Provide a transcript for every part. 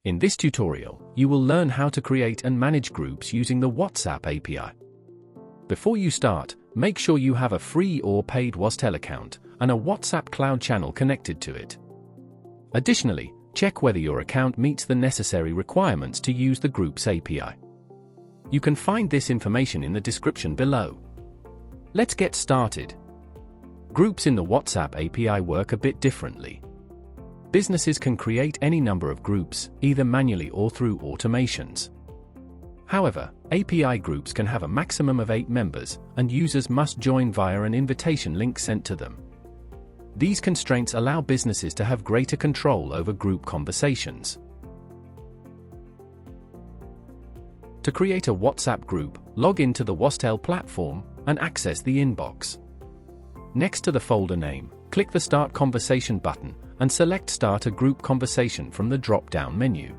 In this tutorial, you will learn how to create and manage groups using the WhatsApp API. Before you start, make sure you have a free or paid WOZTELL account and a WhatsApp cloud channel connected to it. Additionally, check whether your account meets the necessary requirements to use the Groups API. You can find this information in the description below. Let's get started. Groups in the WhatsApp API work a bit differently. Businesses can create any number of groups, either manually or through automations. However, API groups can have a maximum of 8 members, and users must join via an invitation link sent to them. These constraints allow businesses to have greater control over group conversations. To create a WhatsApp group, log into the WOZTELL platform and access the inbox. Next to the folder name, click the Start Conversation button and select Start a Group Conversation from the drop-down menu.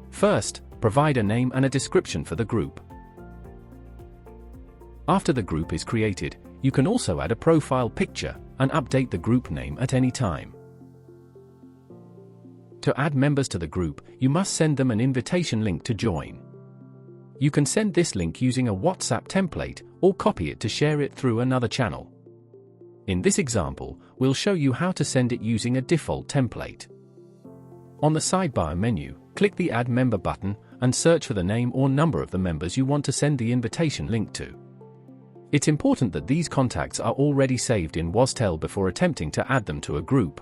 First, provide a name and a description for the group. After the group is created, you can also add a profile picture and update the group name at any time. To add members to the group, you must send them an invitation link to join. You can send this link using a WhatsApp template or copy it to share it through another channel. In this example, we'll show you how to send it using a default template. On the sidebar menu, click the Add Member button and search for the name or number of the members you want to send the invitation link to. It's important that these contacts are already saved in WOZTELL before attempting to add them to a group.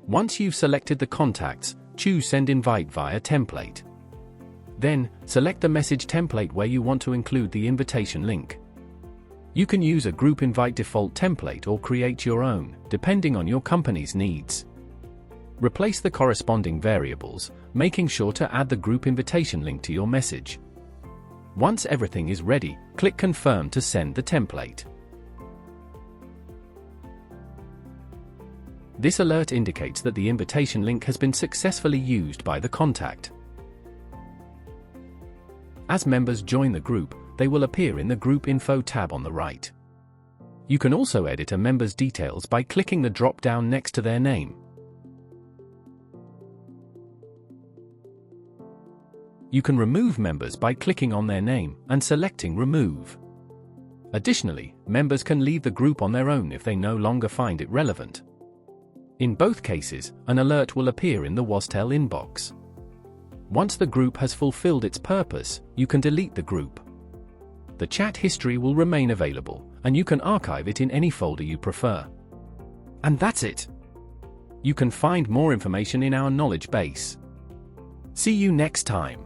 Once you've selected the contacts, choose Send Invite via Template. Then, select the message template where you want to include the invitation link. You can use a group invite default template or create your own, depending on your company's needs. Replace the corresponding variables, making sure to add the group invitation link to your message. Once everything is ready, click Confirm to send the template. This alert indicates that the invitation link has been successfully used by the contact. As members join the group, they will appear in the Group Info tab on the right. You can also edit a member's details by clicking the drop-down next to their name. You can remove members by clicking on their name and selecting Remove. Additionally, members can leave the group on their own if they no longer find it relevant. In both cases, an alert will appear in the WOZTELL inbox. Once the group has fulfilled its purpose, you can delete the group. The chat history will remain available, and you can archive it in any folder you prefer. And that's it! You can find more information in our knowledge base. See you next time!